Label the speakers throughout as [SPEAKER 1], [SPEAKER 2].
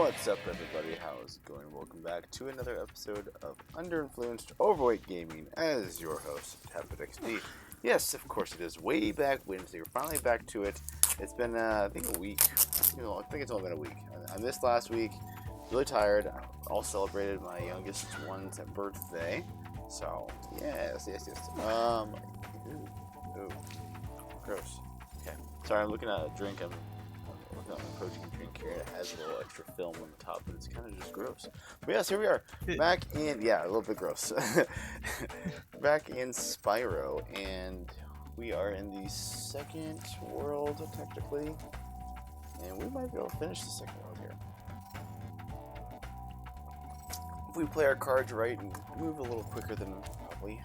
[SPEAKER 1] What's up, everybody? How's it going? Welcome back to another episode of Underinfluenced Overweight Gaming as your host, TapitXD. Yes, of course it is. Way back Wednesday. We're finally back to it. It's been, I think, a week. I think it's only been a week. I missed last week. Really tired. I all celebrated my youngest one's birthday. So, yes. Ooh. Gross. Okay. Sorry, I'm looking at a drink. I'm looking at my protein drink here. It has a little extra film on the top, but it's kind of just gross. But yes, here we are. Back in, a little bit gross. Back in Spyro, and we are in the second world, technically. And we might be able to finish the second world here. If we play our cards right and move a little quicker than probably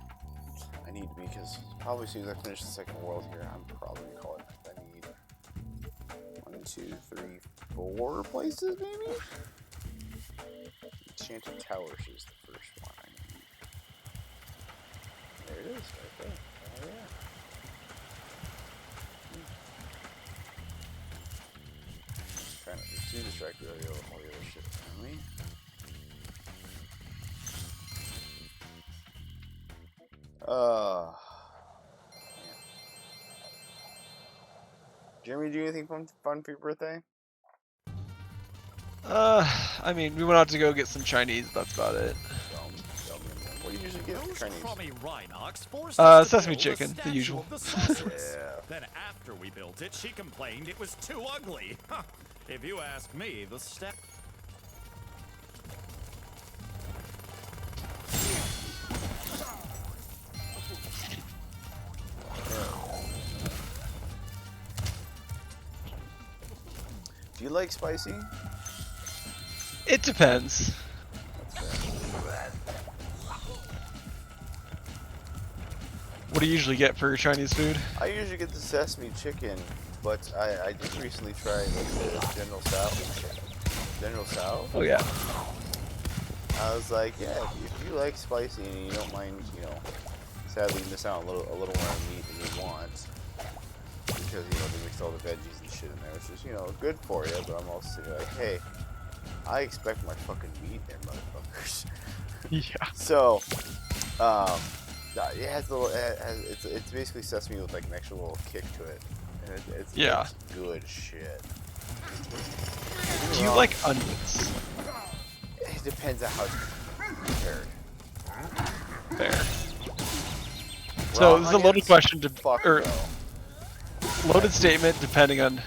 [SPEAKER 1] I need to be, because probably as soon as I finish the second world here, I'm probably going to call it. I need 1, 2, 3, 4 places, maybe? Enchanted Towers is the first one I need. There it is, right there. Oh, yeah. Trying not to be too distracted by all the other shit around me. Jeremy, do anything fun for your birthday?
[SPEAKER 2] I mean, we went out to go get some Chinese, that's about it.
[SPEAKER 1] What do you usually get for Chinese?
[SPEAKER 2] Sesame chicken, the usual.
[SPEAKER 1] Yeah.
[SPEAKER 3] Then after we built it, she complained it was too ugly. If you ask me, the step...
[SPEAKER 1] Do you like spicy?
[SPEAKER 2] It depends. What do you usually get for your Chinese food?
[SPEAKER 1] I usually get the sesame chicken, but I did recently try like the General Tso. General Tso?
[SPEAKER 2] Oh yeah.
[SPEAKER 1] I was like, yeah, if you like spicy and you don't mind, sadly you miss out a little more on meat than you want, because they mixed all the veggies and shit in there, which is good for you. But I'm also like, hey, I expect my fucking meat there, motherfuckers.
[SPEAKER 2] Yeah.
[SPEAKER 1] So, it has it's basically sesame with like an extra little kick to it, and it's good shit.
[SPEAKER 2] Do you like onions?
[SPEAKER 1] It depends on how it's prepared.
[SPEAKER 2] Fair. So this is a loaded question loaded statement depending on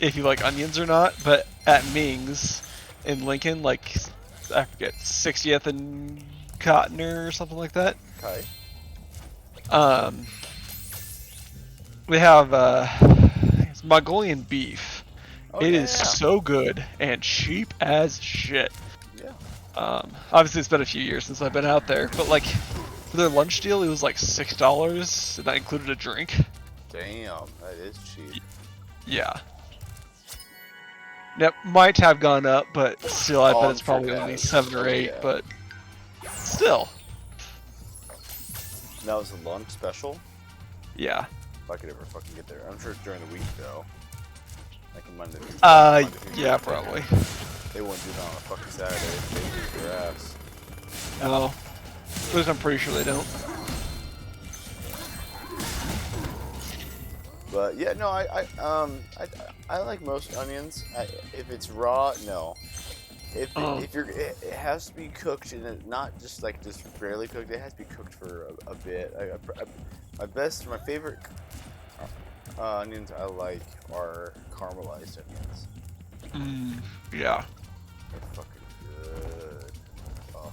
[SPEAKER 2] if you like onions or not. But at Ming's in Lincoln, like I forget 60th and Cotner or something like that.
[SPEAKER 1] Okay.
[SPEAKER 2] They have it's Mongolian beef.
[SPEAKER 1] Oh,
[SPEAKER 2] It is so good and cheap as shit.
[SPEAKER 1] Yeah.
[SPEAKER 2] Obviously it's been a few years since I've been out there, but like for their lunch deal, it was like $6, and that included a drink.
[SPEAKER 1] Damn, that is cheap.
[SPEAKER 2] Yeah. That might have gone up, but still, I bet
[SPEAKER 1] I'm
[SPEAKER 2] it's probably
[SPEAKER 1] sure it
[SPEAKER 2] only
[SPEAKER 1] has.
[SPEAKER 2] 7 or 8.
[SPEAKER 1] Yeah.
[SPEAKER 2] But still,
[SPEAKER 1] That was a lunch special.
[SPEAKER 2] yeah.
[SPEAKER 1] If I could ever fucking get there, I'm sure it's during the week though. Like a Monday.
[SPEAKER 2] Yeah, probably.
[SPEAKER 1] They wouldn't do that on a fucking Saturday. They lose their ass.
[SPEAKER 2] No, at least I'm pretty sure they don't.
[SPEAKER 1] But yeah, no, I like most onions. If it's raw, no. If it has to be cooked, and not just barely cooked. It has to be cooked for a bit. My favorite onions I like are caramelized onions.
[SPEAKER 2] Yeah.
[SPEAKER 1] They're fucking good. Oh.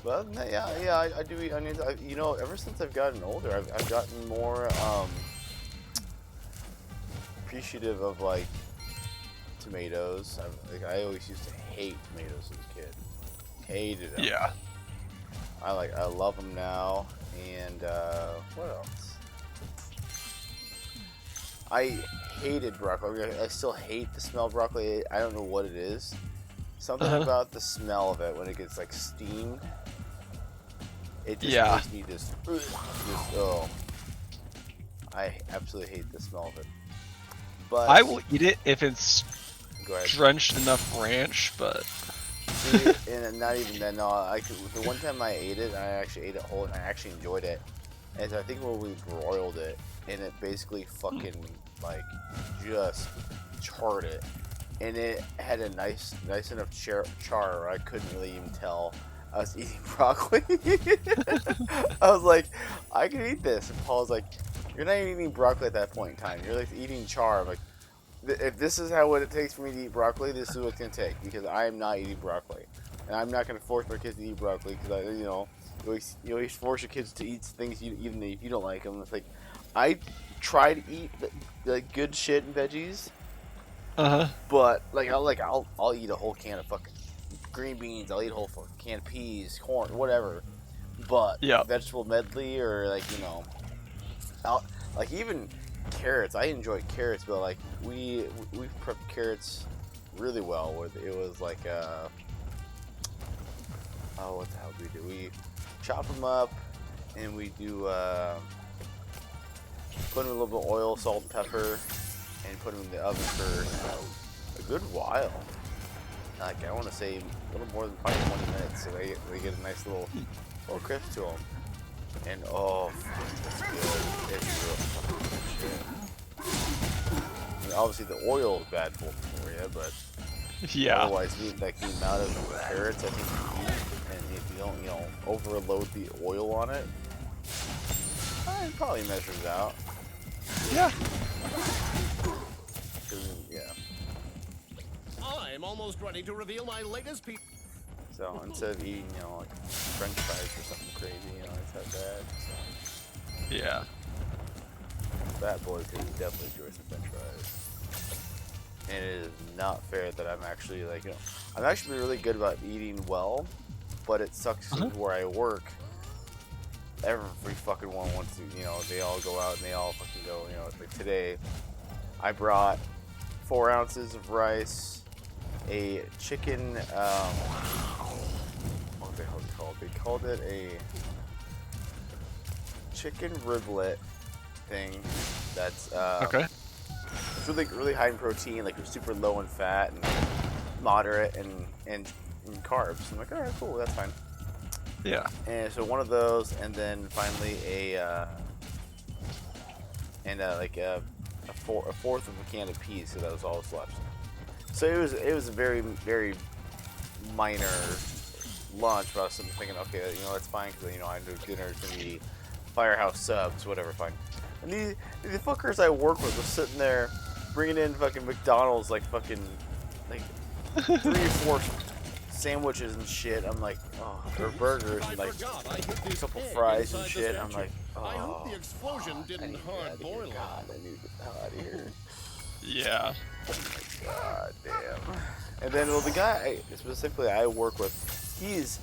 [SPEAKER 1] But I do eat onions. Ever since I've gotten older, I've gotten more appreciative of like tomatoes. I always used to hate tomatoes as a kid. Hated them.
[SPEAKER 2] Yeah.
[SPEAKER 1] I love them now. And what else? I hated broccoli. I still hate the smell of broccoli. I don't know what it is. Something about the smell of it when it gets like steamed. It just makes me just oh. I absolutely hate the smell of it. But
[SPEAKER 2] I will eat it if it's
[SPEAKER 1] go ahead.
[SPEAKER 2] drenched enough ranch, but
[SPEAKER 1] See, and not even then. No, the one time I ate it, I actually ate it whole, and I actually enjoyed it. And I think when we broiled it, and it basically fucking like just charred it, and it had a nice enough char where I couldn't really even tell I was eating broccoli. I was like, I can eat this, and Paul's like, you're not even eating broccoli at that point in time. You're like eating char. I'm like, if this is what it takes for me to eat broccoli, this is what it's gonna take, because I am not eating broccoli, and I'm not gonna force my kids to eat broccoli, because you always force your kids to eat things even if you don't like them. It's like I try to eat like good shit and veggies, but like I'll eat a whole can of fucking green beans. I'll eat a whole fucking can of peas, corn, whatever. But
[SPEAKER 2] yeah,
[SPEAKER 1] vegetable medley or like like even carrots. I enjoy carrots, but like we prepped carrots really well. With it was like what the hell do we do? We chop them up and we do put them in a little bit of oil, salt, and pepper, and put them in the oven for a good while. Like I want to say a little more than probably 20 minutes, so they get a nice little crisp to them. And oh, it's good. It's real fucking good shit. I mean, obviously the oil is bad for you, but
[SPEAKER 2] yeah.
[SPEAKER 1] otherwise, like the amount of carrots I think you eat, and if you don't, overload the oil on it, it probably measures out.
[SPEAKER 2] Yeah.
[SPEAKER 1] Yeah.
[SPEAKER 4] I'm almost ready to reveal my latest piece.
[SPEAKER 1] So instead of eating, like French fries or something crazy, it's that bad. So.
[SPEAKER 2] Yeah.
[SPEAKER 1] Fat boy could definitely enjoy some French fries. And it is not fair that I'm actually I'm actually really good about eating well, but it sucks where I work. Every fucking one wants to, they all go out and they all fucking go, like today, I brought 4 ounces of rice, a chicken, what the hell is it called? They called it a chicken riblet thing that's,
[SPEAKER 2] Okay.
[SPEAKER 1] it's really high in protein, like it's super low in fat and moderate and carbs. I'm like, alright, cool, that's fine.
[SPEAKER 2] Yeah.
[SPEAKER 1] And so one of those, and then finally a fourth of a can of peas, so that was all that's left. So it was a very, very minor lunch, but I was thinking, okay, that's fine, because I know dinner is gonna be Firehouse subs, whatever, fine. And the fuckers I work with was sitting there bringing in fucking McDonald's, like 3 or 4 sandwiches and shit. I'm like, or burgers and like a couple fries and shit. I'm like,
[SPEAKER 4] I hope the explosion didn't hard boil it.
[SPEAKER 1] God, I need to get out of here.
[SPEAKER 2] Yeah.
[SPEAKER 1] God damn. And then, well, the guy specifically I work with, he's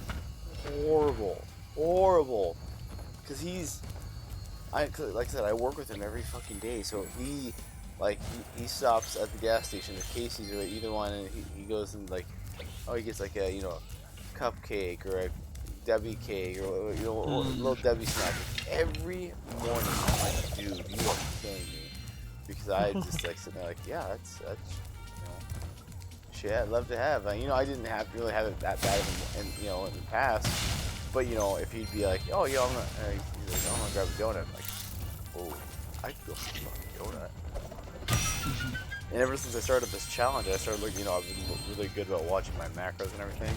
[SPEAKER 1] horrible, because like I said, I work with him every fucking day, so he stops at the gas station at Casey's or either one, and he goes and he gets like a cupcake or a Debbie cake or a little Debbie snack every morning. I'm like, dude, you are killing me, because I just sit there yeah, that's shit I'd love to have. I didn't really have it that bad in the past, but if he'd be like, oh yeah, I'm gonna grab a donut, I'm like, oh, I feel some fucking donut. And ever since I started this challenge, I started looking, I've been really good about watching my macros and everything.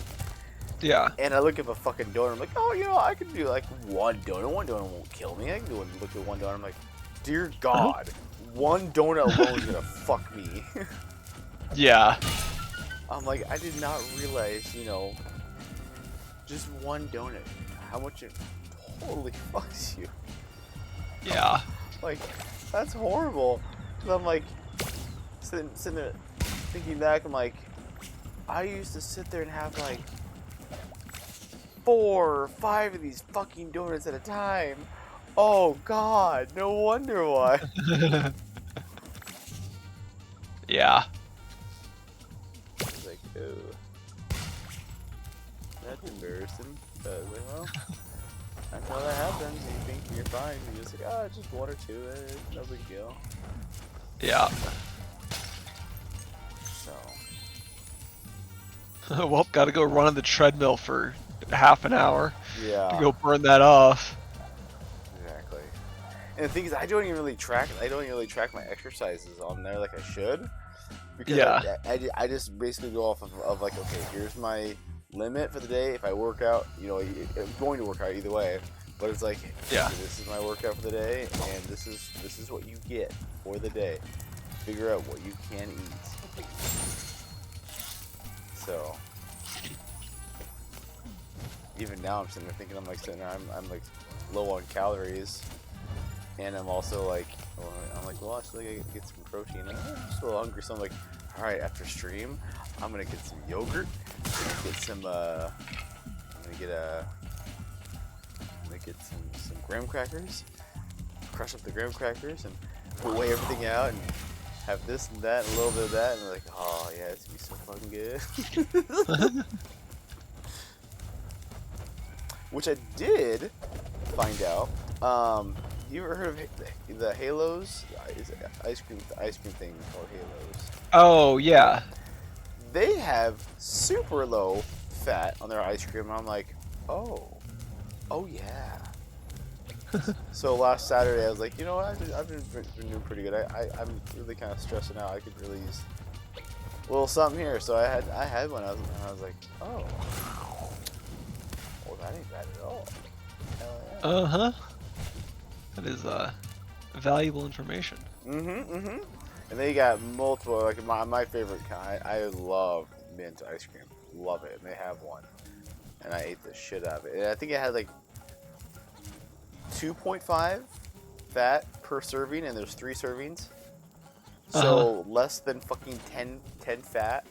[SPEAKER 2] Yeah.
[SPEAKER 1] And I look at a fucking donut, I'm like, oh, I can do like one donut. One donut won't kill me. I can look at one donut, I'm like, dear God, one donut alone is gonna fuck me.
[SPEAKER 2] Yeah.
[SPEAKER 1] I'm like, I did not realize, just one donut, how much it totally fucks you.
[SPEAKER 2] Yeah.
[SPEAKER 1] Like, that's horrible. And I'm like, sitting there thinking back, I'm like, I used to sit there and have like 4 or 5 of these fucking donuts at a time. Oh God, no wonder why.
[SPEAKER 2] Yeah.
[SPEAKER 1] I was like, ooh, that's embarrassing. But I was like, well, that's how that happens. You think you're fine. You're just like, it's just 1 or 2. It's no big deal.
[SPEAKER 2] Yeah. Well, gotta go run on the treadmill for half an hour
[SPEAKER 1] Yeah.
[SPEAKER 2] to go burn that off.
[SPEAKER 1] Exactly. And the thing is, I don't even really track my exercises on there like I should. Because
[SPEAKER 2] Yeah.
[SPEAKER 1] I just basically go off of like, okay, here's my limit for the day. If I work out, you know, I'm going to work out either way. But it's like,
[SPEAKER 2] Yeah.
[SPEAKER 1] okay, this is my workout for the day, and this is what you get for the day. Figure out what you can eat. So even now, I'm sitting there thinking, I'm like low on calories, and I'm also like, well, actually, I gotta get some protein. I'm just a little hungry, so I'm like, all right, after stream, I'm gonna get some yogurt. I'm gonna get some. I'm gonna get some graham crackers. Crush up the graham crackers and weigh everything out and have this and that and a little bit of that, and like, oh yeah, it's gonna be so fucking good. Which I did find out. You ever heard of the Halos? Is it the ice cream thing called Halos?
[SPEAKER 2] Oh yeah.
[SPEAKER 1] They have super low fat on their ice cream. And I'm like, oh yeah. So last Saturday I was like, you know what? I've been doing pretty good. I'm really kind of stressing out. I could really use a little something here. So I had one. I was like, oh, well, that ain't bad at all. Hell yeah.
[SPEAKER 2] Uh-huh. That is valuable information.
[SPEAKER 1] And they got multiple, like my favorite kind. I love mint ice cream. Love it. And they have one. And I ate the shit out of it. And I think it had like 2.5 fat per serving, and there's 3 servings. So less than fucking 10 fat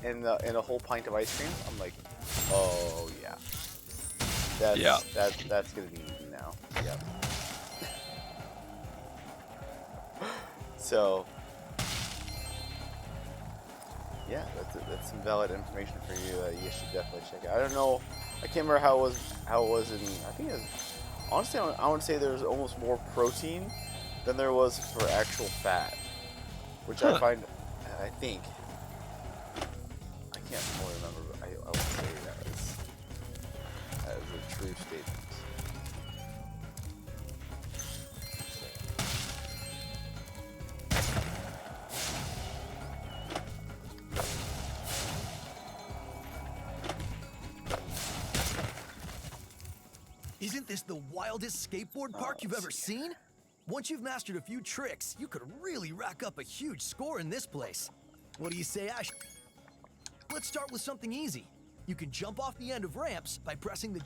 [SPEAKER 1] in a whole pint of ice cream. I'm like, oh yeah. That's gonna be easy now. Yep. So yeah, that's some valid information for you. You should definitely check it. I don't know. I can't remember how it was in. I think it was, honestly, I would say there was almost more protein than there was for actual fat, which I find. I think. I can't more remember, but I would say that is a true statement.
[SPEAKER 5] Isn't this the wildest skateboard park you've ever seen? Once you've mastered a few tricks, you could really rack up a huge score in this place. What do you say, Ash? Let's start with something easy. You can jump off the end of ramps by pressing the...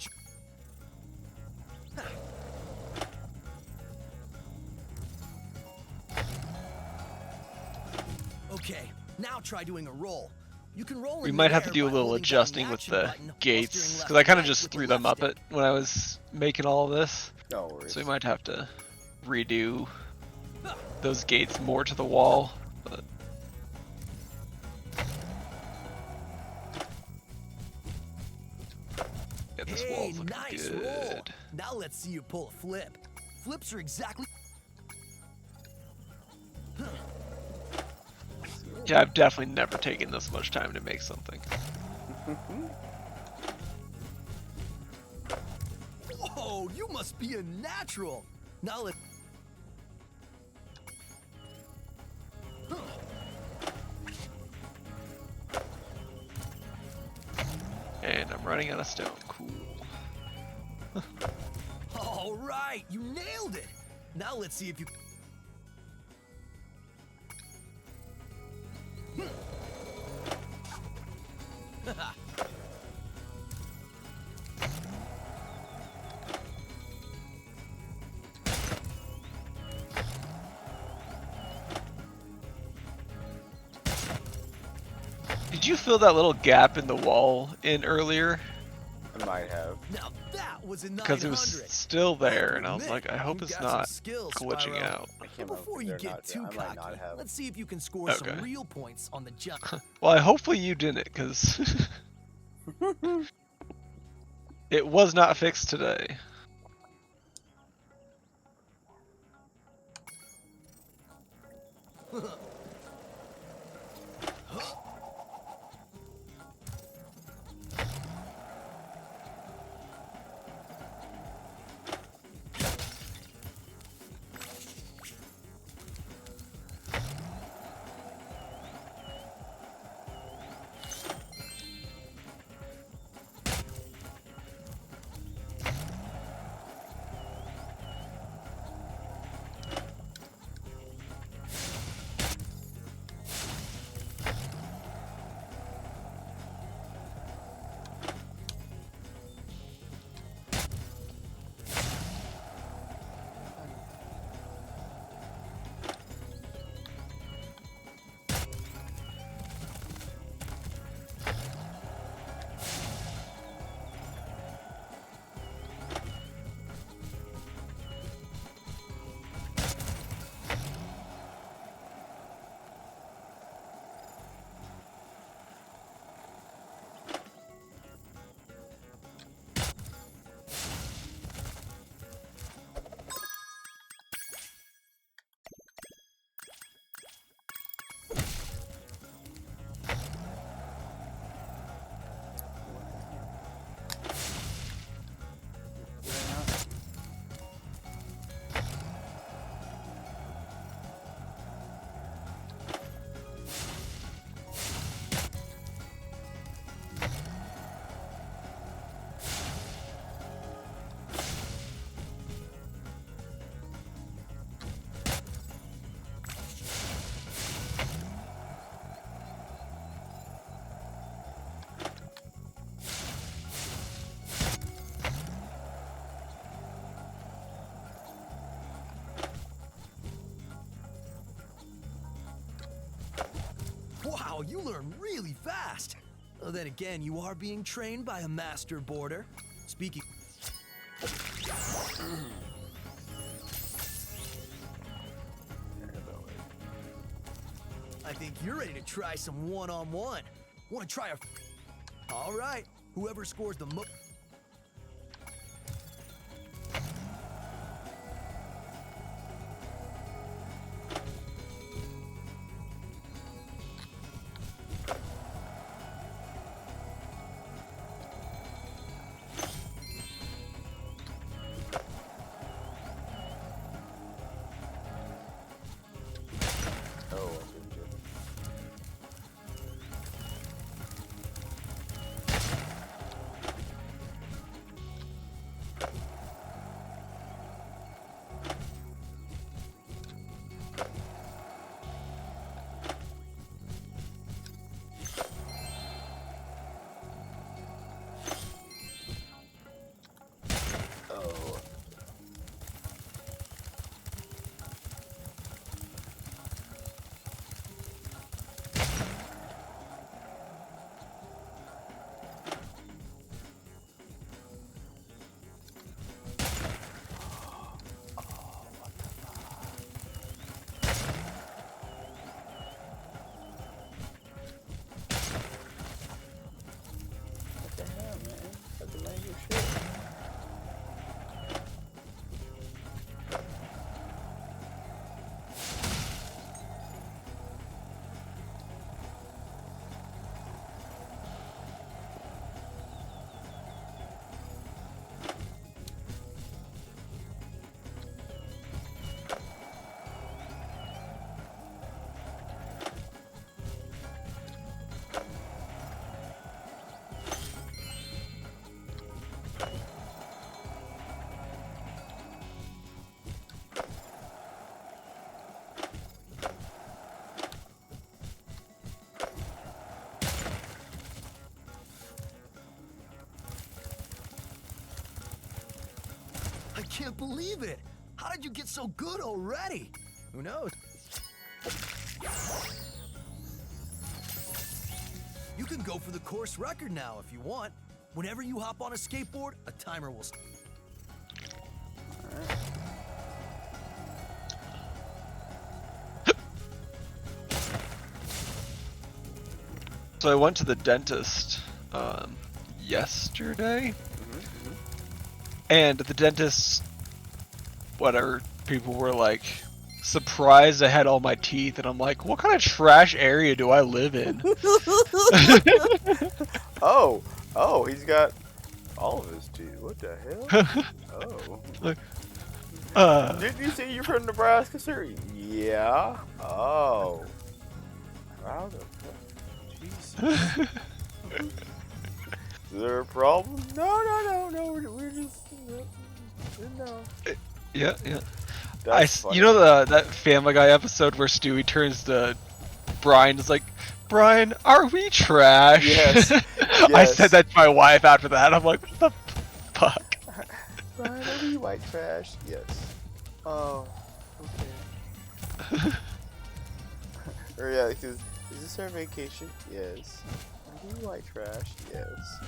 [SPEAKER 5] Okay, now try doing a roll. You can roll.
[SPEAKER 2] We might have to do a little adjusting with the gates, because I kind of just threw them up it when I was making all of this.
[SPEAKER 1] No worries.
[SPEAKER 2] So we might have to redo those gates more to the wall. But yeah, this wall's looking
[SPEAKER 5] nice roll.
[SPEAKER 2] good.
[SPEAKER 5] Now let's see you pull a flip. Flips are exactly...
[SPEAKER 2] Yeah, I've definitely never taken this much time to make something.
[SPEAKER 5] Whoa, you must be a natural. Now let...
[SPEAKER 2] And I'm running out of stone. Cool.
[SPEAKER 5] All right, you nailed it. Now let's see if you...
[SPEAKER 2] Did you fill that little gap in the wall in earlier?
[SPEAKER 1] I might have.
[SPEAKER 5] Now that was a 900.
[SPEAKER 2] Because it was still there, and I was
[SPEAKER 5] Admit,
[SPEAKER 2] like, I hope
[SPEAKER 5] you've
[SPEAKER 2] it's
[SPEAKER 5] got some
[SPEAKER 2] not
[SPEAKER 5] skills,
[SPEAKER 2] glitching
[SPEAKER 5] Spyro.
[SPEAKER 2] out.
[SPEAKER 1] I can't
[SPEAKER 5] But
[SPEAKER 1] remember
[SPEAKER 5] before
[SPEAKER 1] if
[SPEAKER 5] you
[SPEAKER 1] they're
[SPEAKER 5] get
[SPEAKER 1] not.
[SPEAKER 5] too
[SPEAKER 1] I might not
[SPEAKER 5] cocky,
[SPEAKER 1] have.
[SPEAKER 5] let's see if you can score
[SPEAKER 2] Okay.
[SPEAKER 5] some real points on the jump.
[SPEAKER 2] Well, hopefully you didn't, because it was not fixed today.
[SPEAKER 5] Wow, you learn really fast. Well, then again, you are being trained by a master boarder. Speaking. I think you're ready to try some one-on-one. Want to try a... All right, whoever scores the most... I can't believe it! How did you get so good already? Who knows? You can go for the course record now if you want. Whenever you hop on a skateboard, a timer will...
[SPEAKER 2] So I went to the dentist yesterday, and the dentist, whatever, people were like surprised I had all my teeth, and I'm like, what kind of trash area do I live in?
[SPEAKER 1] Oh, he's got all of his teeth. What the hell? Oh.
[SPEAKER 2] Like,
[SPEAKER 1] Didn't you say you're from Nebraska, sir? Yeah. Oh. How the fuck? Jesus. Is there a problem? No. We're just no.
[SPEAKER 2] yeah.
[SPEAKER 1] That's funny.
[SPEAKER 2] You know that Family Guy episode where Stewie turns to Brian, is like, Brian, are we trash?
[SPEAKER 1] Yes.
[SPEAKER 2] I
[SPEAKER 1] Yes.
[SPEAKER 2] said that to my wife after that. I'm like, what the fuck?
[SPEAKER 1] Brian, are you white trash? Yes. Oh, okay. Or yeah, because is this our vacation? Yes. Are you white trash? Yes.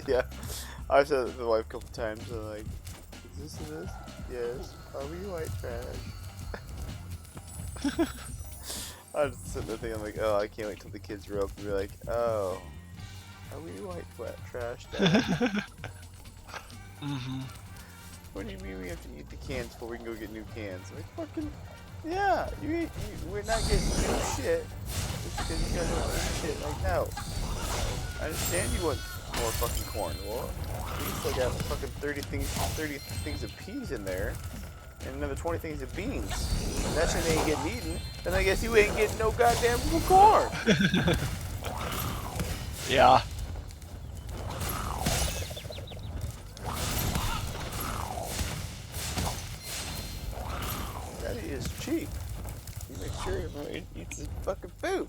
[SPEAKER 1] Yeah. I've said it to the wife a couple times. I'm like, is this and this? Yes. Are we white trash? I'm just sitting there thinking, like, oh, I can't wait till the kids grow up and be like, oh, are we white trash, Dad?
[SPEAKER 2] Mm-hmm.
[SPEAKER 1] What do you mean we have to eat the cans before we can go get new cans? Like, fucking, yeah, we're not getting new shit just because you guys don't eat shit. Like, no. I understand you want more fucking corn. Well, we still got fucking 30 things of peas in there, and another 20 things of beans. And that shit ain't getting eaten, then I guess you ain't getting no goddamn corn.
[SPEAKER 2] Yeah.
[SPEAKER 1] That is cheap. You make sure everyone eats his fucking food.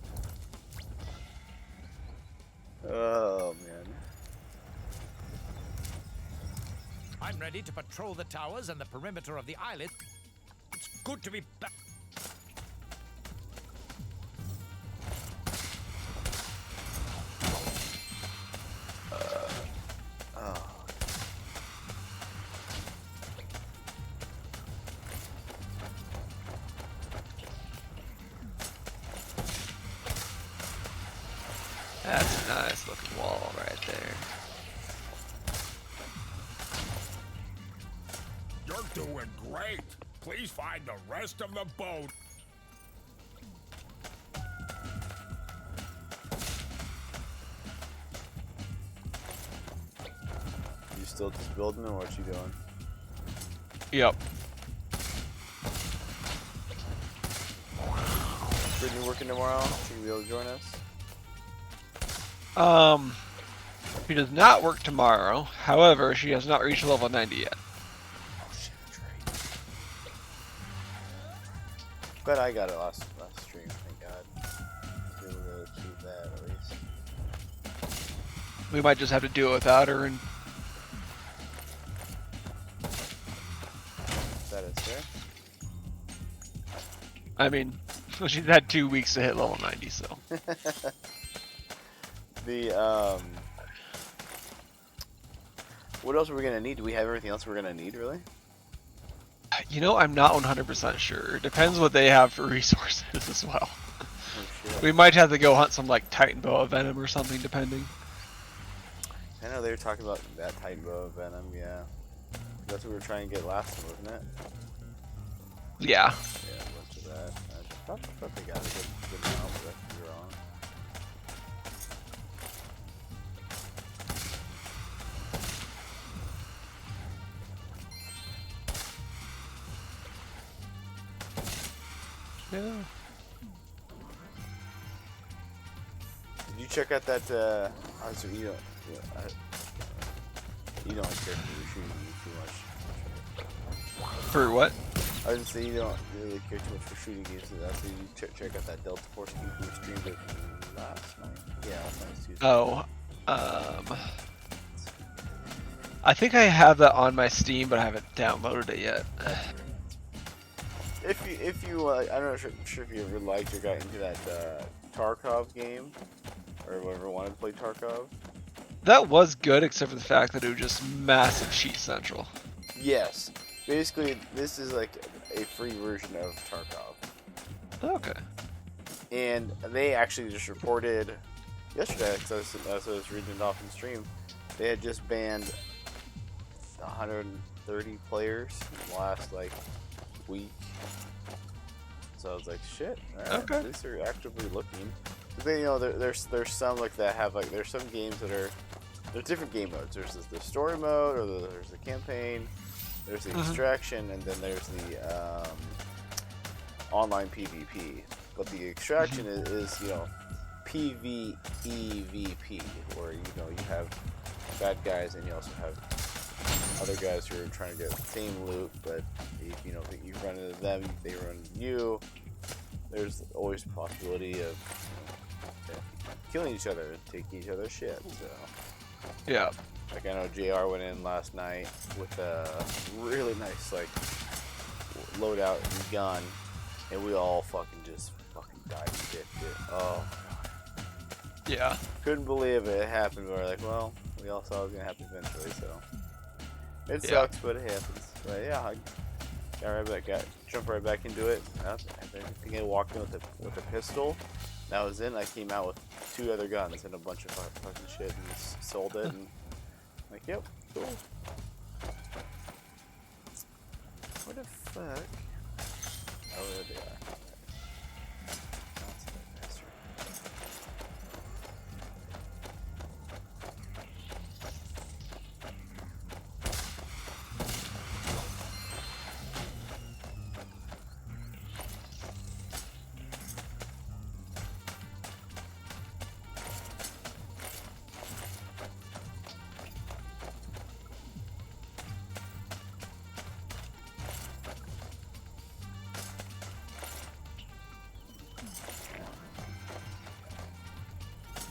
[SPEAKER 1] Oh, man.
[SPEAKER 3] I'm ready to patrol the towers and the perimeter of the islet. It's good to be back.
[SPEAKER 2] That's a nice looking wall right there.
[SPEAKER 6] You're doing great. Please find the rest of the boat.
[SPEAKER 1] You still just building or what you doing?
[SPEAKER 2] Yep.
[SPEAKER 1] Brittany working tomorrow? She gonna be able to join us?
[SPEAKER 2] She does not work tomorrow. However, she has not reached level 90 yet.
[SPEAKER 1] Oh shit, that's right. Glad I got it last stream, thank God. Be able to achieve that at least.
[SPEAKER 2] We might just have to do it without her, and
[SPEAKER 1] Is that it, sir?
[SPEAKER 2] I mean, she's had 2 weeks to hit level 90, so.
[SPEAKER 1] The what else are we gonna need? Do we have everything else we're gonna need, really?
[SPEAKER 2] You know, I'm not 100% sure. It depends what they have for resources as well.
[SPEAKER 1] Oh, shit.
[SPEAKER 2] We might have to go hunt some, like, Titan Boa Venom or something, depending.
[SPEAKER 1] I know they were talking about that Titan Boa Venom, yeah. That's what we were trying to get last time, wasn't it?
[SPEAKER 2] Yeah.
[SPEAKER 1] Yeah, a bunch of that. I thought they got a good amount, but I could be wrong.
[SPEAKER 2] Yeah.
[SPEAKER 1] Did you check out that, so you don't, you don't care for shooting me too much.
[SPEAKER 2] For what?
[SPEAKER 1] I was gonna say you don't really care too much for shooting games, so that's why you check out that Delta Force game we streamed it last night. Yeah, last night Tuesday.
[SPEAKER 2] Oh, I think I have that on my Steam, but I haven't downloaded it yet.
[SPEAKER 1] If you I'm not sure if you ever liked or got into that Tarkov game, or ever wanted to play Tarkov.
[SPEAKER 2] That was good, except for the fact that it was just massive cheat central.
[SPEAKER 1] Yes, basically this is like a free version of Tarkov,
[SPEAKER 2] Okay.
[SPEAKER 1] and they actually just reported yesterday, because I was reading it off in stream, they had just banned 130 players in the last like week. So I was like, shit. Alright,
[SPEAKER 2] Okay.
[SPEAKER 1] at least they're actively looking. But then, you know, there's some like that have like there's some games that are there's different game modes. There's the story mode, or there's the campaign, there's the extraction, and then there's the online PvP. But the extraction is you know PvEVP, where you know you have bad guys and you also have other guys who are trying to get the same loot, but if you know you run into them, they run into you. There's always a possibility of killing each other and taking each other's shit. So,
[SPEAKER 2] Yeah.
[SPEAKER 1] like I know JR went in last night with a really nice like loadout and gun, and we all fucking died and dipped it. Oh,
[SPEAKER 2] Yeah.
[SPEAKER 1] couldn't believe it happened. We were like, well, we all saw it was gonna happen eventually, so. It
[SPEAKER 2] Yeah.
[SPEAKER 1] sucks, but it happens. But yeah, I jumped right back into it. I think I walked in with a pistol. That was it. I came out with 2 other guns and a bunch of fucking shit and just sold it. And like, yep, cool. What the fuck? Oh, there they are. That's that bastard.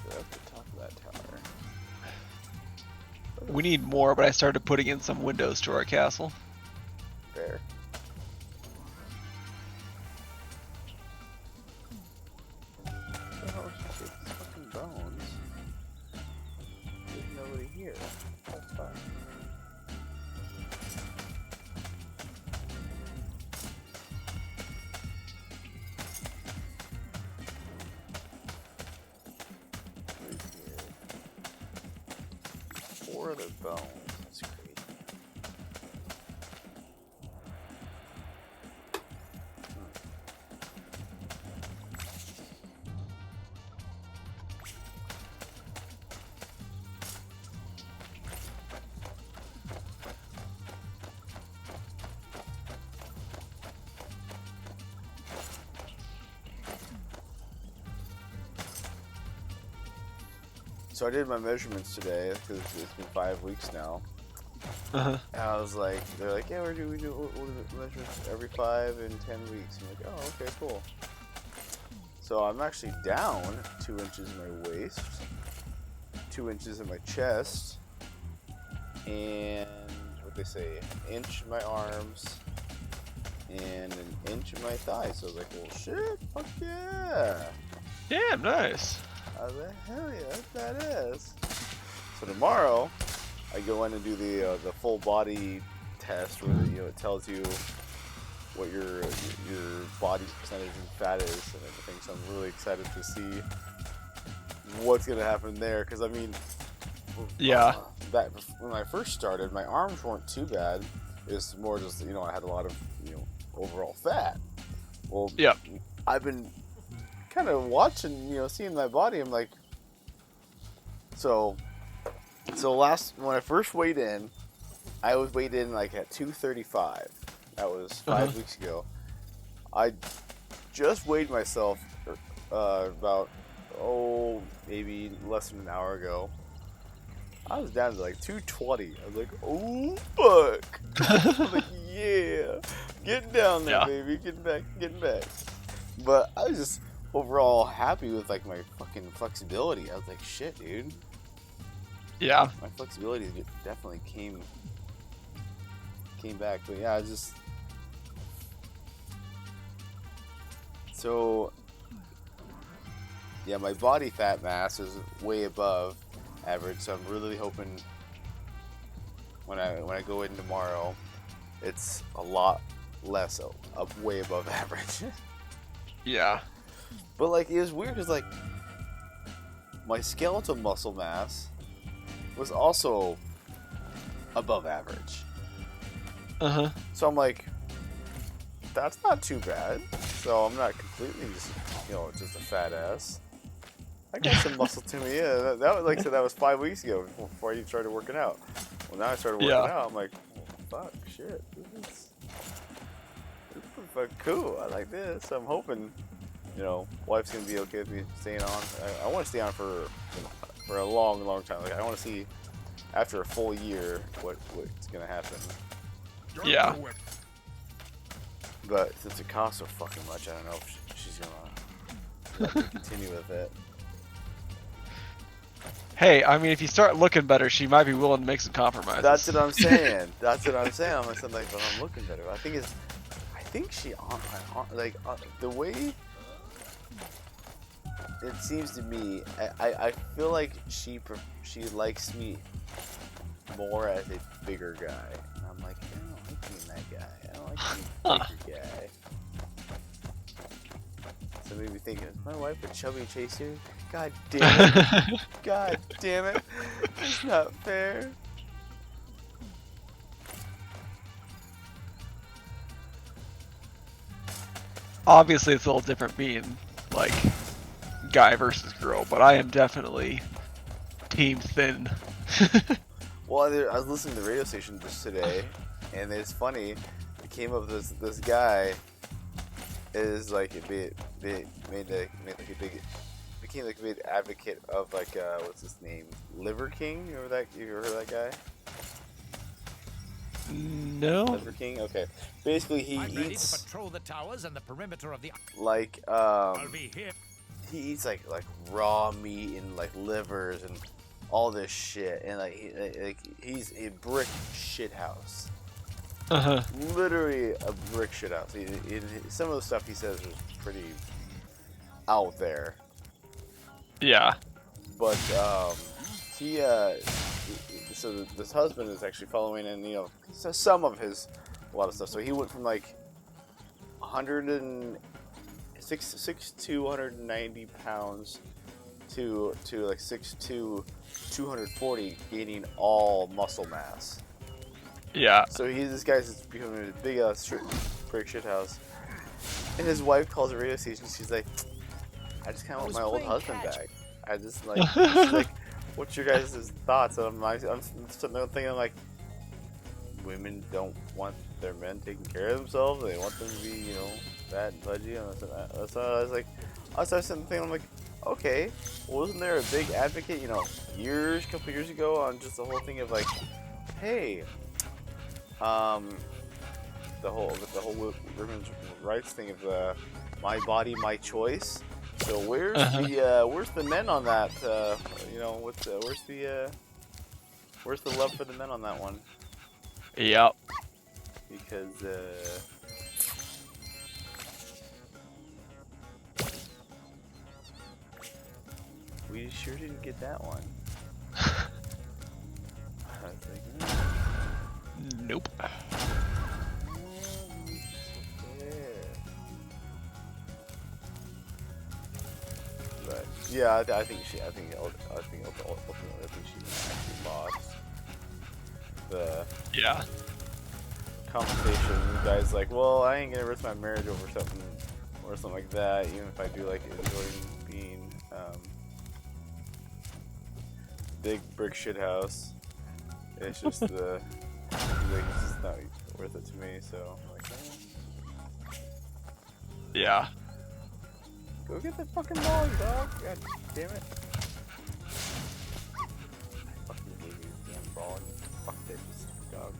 [SPEAKER 1] Up the top of that tower.
[SPEAKER 2] We need more, but I started putting in some windows to our castle.
[SPEAKER 1] Fair. What the hell is this shit? It's fucking bones. There's nobody here. What the fuck? 4 other bones. That's crazy. So I did my measurements today because it's been 5 weeks now.
[SPEAKER 2] Uh-huh.
[SPEAKER 1] And I was like, they're like, yeah, we'll do measurements every 5 and 10 weeks. I'm like, oh, okay, cool. So I'm actually down 2 inches in my waist, 2 inches in my chest, and what they say, an inch in my arms, and an inch in my thighs. So I was like, well, shit, fuck yeah.
[SPEAKER 2] Yeah, nice.
[SPEAKER 1] I was like, hell yeah, that's badass. So tomorrow, I go in and do the full body test where it tells you what your body's percentage in fat is and everything. So I'm really excited to see what's gonna happen there. Because I mean,
[SPEAKER 2] Yeah.
[SPEAKER 1] That when I first started, my arms weren't too bad. It was more just I had a lot of overall fat. Well,
[SPEAKER 2] Yeah.
[SPEAKER 1] I've been kind of watching, seeing my body. I'm like, so when I first weighed in, I was weighed in like at 235. That was 5 weeks ago. I just weighed myself about maybe less than an hour ago. I was down to like 220. I was like, oh fuck. I was like, yeah, getting down there, baby, getting back. But I was just overall happy with like my fucking flexibility. I was like, shit, dude.
[SPEAKER 2] Yeah.
[SPEAKER 1] My flexibility definitely came back. But yeah, my body fat mass is way above average. So I'm really hoping when I go in tomorrow, it's a lot less, way above average.
[SPEAKER 2] Yeah.
[SPEAKER 1] But like it was weird because like my skeletal muscle mass was also above average.
[SPEAKER 2] Uh-huh.
[SPEAKER 1] So I'm like, that's not too bad. So I'm not completely just a fat ass. I got some muscle to me. Yeah, that was like I said, that was 5 weeks ago before you started working out. Well, now I started working out. I'm like, fuck, shit, this is pretty fucking cool. I like this. I'm hoping, wife's gonna be okay with me staying on. I want to stay on for a long, long time. Like I want to see after a full year what's gonna happen.
[SPEAKER 2] Yeah.
[SPEAKER 1] But since it costs so fucking much, I don't know if she's gonna let me continue with it.
[SPEAKER 2] Hey, I mean, if you start looking better, she might be willing to make some compromises.
[SPEAKER 1] That's what I'm saying. That's what I'm saying. I'm like, but I'm looking better. I think she the way it seems to me, I feel like she likes me more as a bigger guy. And I'm like, I don't like being that guy. I don't like being a bigger guy. So maybe thinking, is my wife a chubby chaser? God damn it. God damn it. It's not fair.
[SPEAKER 2] Obviously, it's a little different being, like, guy versus girl, but I am definitely team thin.
[SPEAKER 1] Well, I was listening to the radio station just today, and it's funny. It came up with this guy is like became like a big advocate of like what's his name, Liver King. You ever heard of that guy?
[SPEAKER 2] No.
[SPEAKER 1] Liver King. Okay. Basically, he
[SPEAKER 3] I'm ready to
[SPEAKER 1] eats
[SPEAKER 3] patrol the towers and the perimeter of the.
[SPEAKER 1] like
[SPEAKER 3] I'll be here.
[SPEAKER 1] he eats like raw meat and like livers and all this shit, and like he's a brick shit house.
[SPEAKER 2] Uh-huh.
[SPEAKER 1] Literally a brick shit house. Some of the stuff he says is pretty out there.
[SPEAKER 2] Yeah.
[SPEAKER 1] But so this husband is actually following in some of his a lot of stuff. So he went from like 106 to 190 pounds to like 6'2", 240, gaining all muscle mass.
[SPEAKER 2] Yeah.
[SPEAKER 1] So this guy's just becoming a big ass brick shit house. And his wife calls the radio station. She's like, I just kind of want my old husband back. I just like, she's like, what's your guys' thoughts? And I'm sitting there thinking, like, women don't want their men taking care of themselves. They want them to be, you know, fat and pudgy. And so I was like, I started sitting there thinking, I'm like, okay, well, wasn't there a big advocate, you know, a couple years ago on just the whole thing of like, hey, the whole women's rights thing of my body, my choice. So where's the men on that? You know, where's the love for the men on that one?
[SPEAKER 2] Yep.
[SPEAKER 1] Because we sure didn't get that one. I was like,
[SPEAKER 2] Nope.
[SPEAKER 1] But yeah, I think ultimately she actually lost the conversation. The guy's like, well, I ain't gonna risk my marriage over something or something like that, even if I do like enjoying being big brick shit house. It's just the like, it's just not worth it to me. So I'm like,
[SPEAKER 2] Yeah.
[SPEAKER 1] go get the fucking ball, you dog. God damn it. I fucking gave you the damn ball. Fuck that, you stupid dog.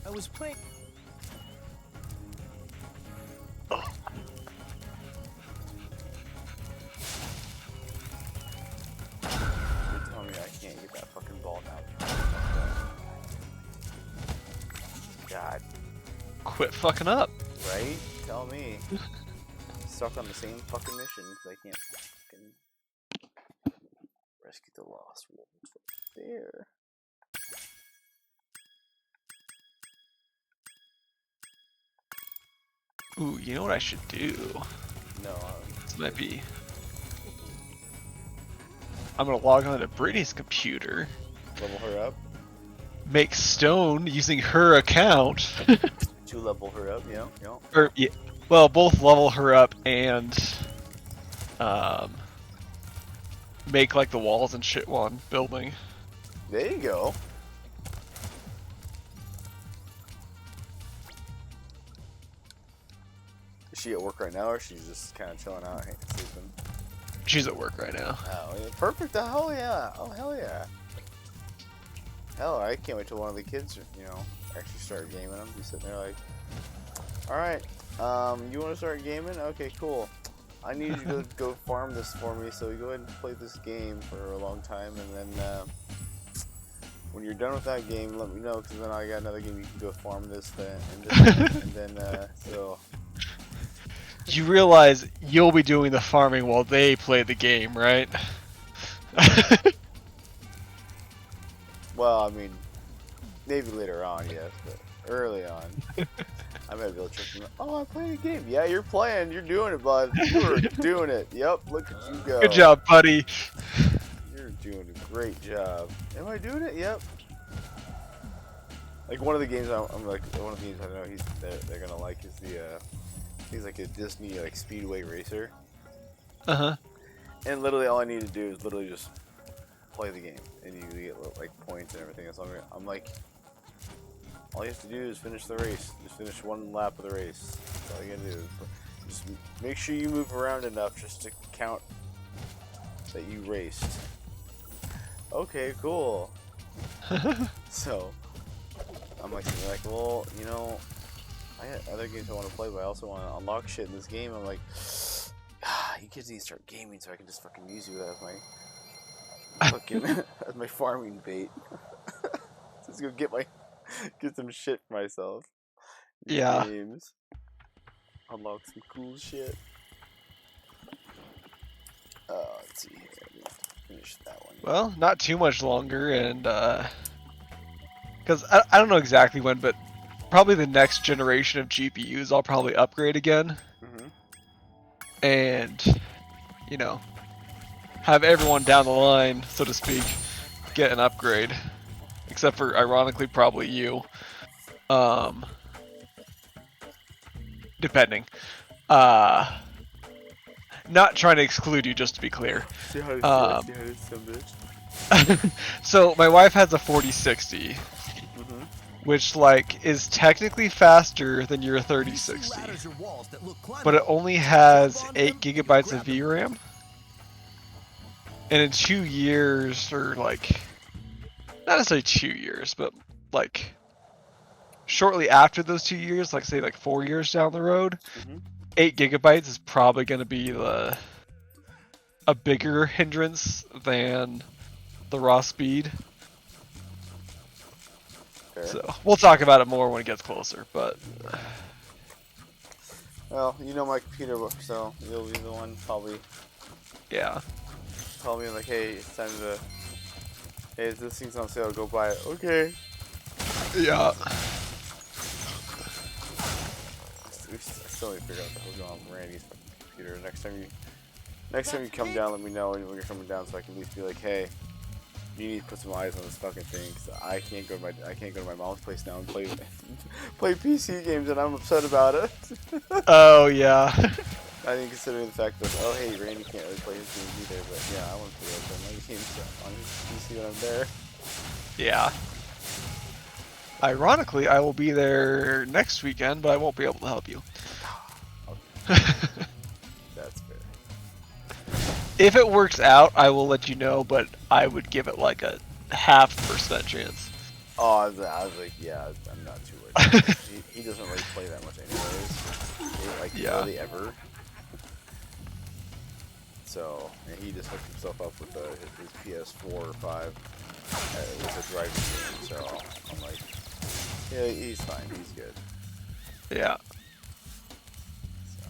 [SPEAKER 5] I was playing.
[SPEAKER 1] You're telling me I can't get that fucking ball now. God.
[SPEAKER 2] Quit fucking up.
[SPEAKER 1] Right? Tell me. Stuck on the same fucking mission because I can't fucking rescue the lost wolves there.
[SPEAKER 2] Ooh, you know what I should do?
[SPEAKER 1] No,
[SPEAKER 2] This might be. I'm gonna log on to Brittany's computer,
[SPEAKER 1] level her up.
[SPEAKER 2] make stone using her account,
[SPEAKER 1] To level her up, yeah.
[SPEAKER 2] or yeah, well, both level her up and make like the walls and shit while I'm building.
[SPEAKER 1] There you go. Is she at work right now, or she's just kind of chilling out, sleeping?
[SPEAKER 2] She's at work right now.
[SPEAKER 1] Oh, yeah, perfect. Oh, hell yeah. Oh, hell yeah. Hell, I can't wait till one of the kids, you know, actually start gaming. I'm just sitting there like, alright, you want to start gaming? Okay, cool. I need you to go farm this for me, so you go ahead and play this game for a long time, and then, when you're done with that game, let me know, because then I got another game you can go farm this, and then, so...
[SPEAKER 2] You realize you'll be doing the farming while they play the game, right?
[SPEAKER 1] Well, I mean, maybe later on, yes, but early on, I might be able to trick them. Oh, I'm playing a game. Yeah, you're playing. You're doing it, bud. You're doing it. Yep, look at you go.
[SPEAKER 2] Good job, buddy.
[SPEAKER 1] You're doing a great job. Am I doing it? Yep. Like one of the games, I'm like, one of the games I know they're gonna like is the, he's like a Disney like speedway racer.
[SPEAKER 2] Uh-huh.
[SPEAKER 1] And literally all I need to do is literally just play the game, and you get like points and everything. So I'm like, all you have to do is finish the race. Just finish one lap of the race. That's all you gotta do. Just make sure you move around enough just to count that you raced. Okay, cool. So I'm like, well, you know, I got other games I want to play, but I also want to unlock shit in this game. I'm like, you kids need to start gaming so I can just fucking use you as my fucking as my farming bait. Just go get some shit for myself.
[SPEAKER 2] Yeah.
[SPEAKER 1] Games. Unlock some cool shit. Let's see here. Finish that one.
[SPEAKER 2] Well, not too much longer, and because I don't know exactly when, but probably the next generation of GPUs I'll probably upgrade again.
[SPEAKER 1] Mm-hmm.
[SPEAKER 2] and, you know, have everyone down the line, so to speak, get an upgrade. Except for, ironically, probably you. Depending. Not trying to exclude you, just to be clear.
[SPEAKER 1] See how this
[SPEAKER 2] So my wife has a 4060, which like is technically faster than your 3060,
[SPEAKER 5] Ladders or walls that look
[SPEAKER 2] but it
[SPEAKER 5] climbable.
[SPEAKER 2] only has
[SPEAKER 5] Jump on
[SPEAKER 2] 8
[SPEAKER 5] them, you can
[SPEAKER 2] gigabytes
[SPEAKER 5] grab
[SPEAKER 2] of
[SPEAKER 5] them.
[SPEAKER 2] VRAM. And in 2 years, or like, not necessarily 2 years, but like shortly after those 2 years, like say like 4 years down the road, 8 gigabytes is probably going to be a bigger hindrance than the raw speed.
[SPEAKER 1] Fair.
[SPEAKER 2] So we'll talk about it more when it gets closer, but
[SPEAKER 1] Well, you know my computer book, so you'll be the one probably
[SPEAKER 2] yeah.
[SPEAKER 1] call me like, hey, it's time to. Hey, this thing's on sale. Go buy it. Okay.
[SPEAKER 2] Yeah.
[SPEAKER 1] We still need to figure out the hell's going on with Randy's fucking computer. Next time you come down, let me know when you're coming down, so I can at least be like, hey, you need to put some eyes on this fucking thing, cause I can't go to my mom's place now and play play PC games, and I'm upset about it.
[SPEAKER 2] Oh yeah.
[SPEAKER 1] I didn't consider the fact that hey, Randy can't really play his games either, but yeah, I want to play my games on his PC when I'm there.
[SPEAKER 2] Yeah. Ironically, I will be there next weekend, but I won't be able to help you.
[SPEAKER 1] That's fair.
[SPEAKER 2] If it works out, I will let you know, but I would give it like a 0.5% chance.
[SPEAKER 1] Oh, I was like, yeah, I'm not too worried. he doesn't really play that much anyways. Like,
[SPEAKER 2] Yeah.
[SPEAKER 1] hardly ever. So, and he just hooked himself up with his PS4 or 5 with a driving game. So, I'm like, yeah, he's fine. He's good.
[SPEAKER 2] Yeah.
[SPEAKER 1] So,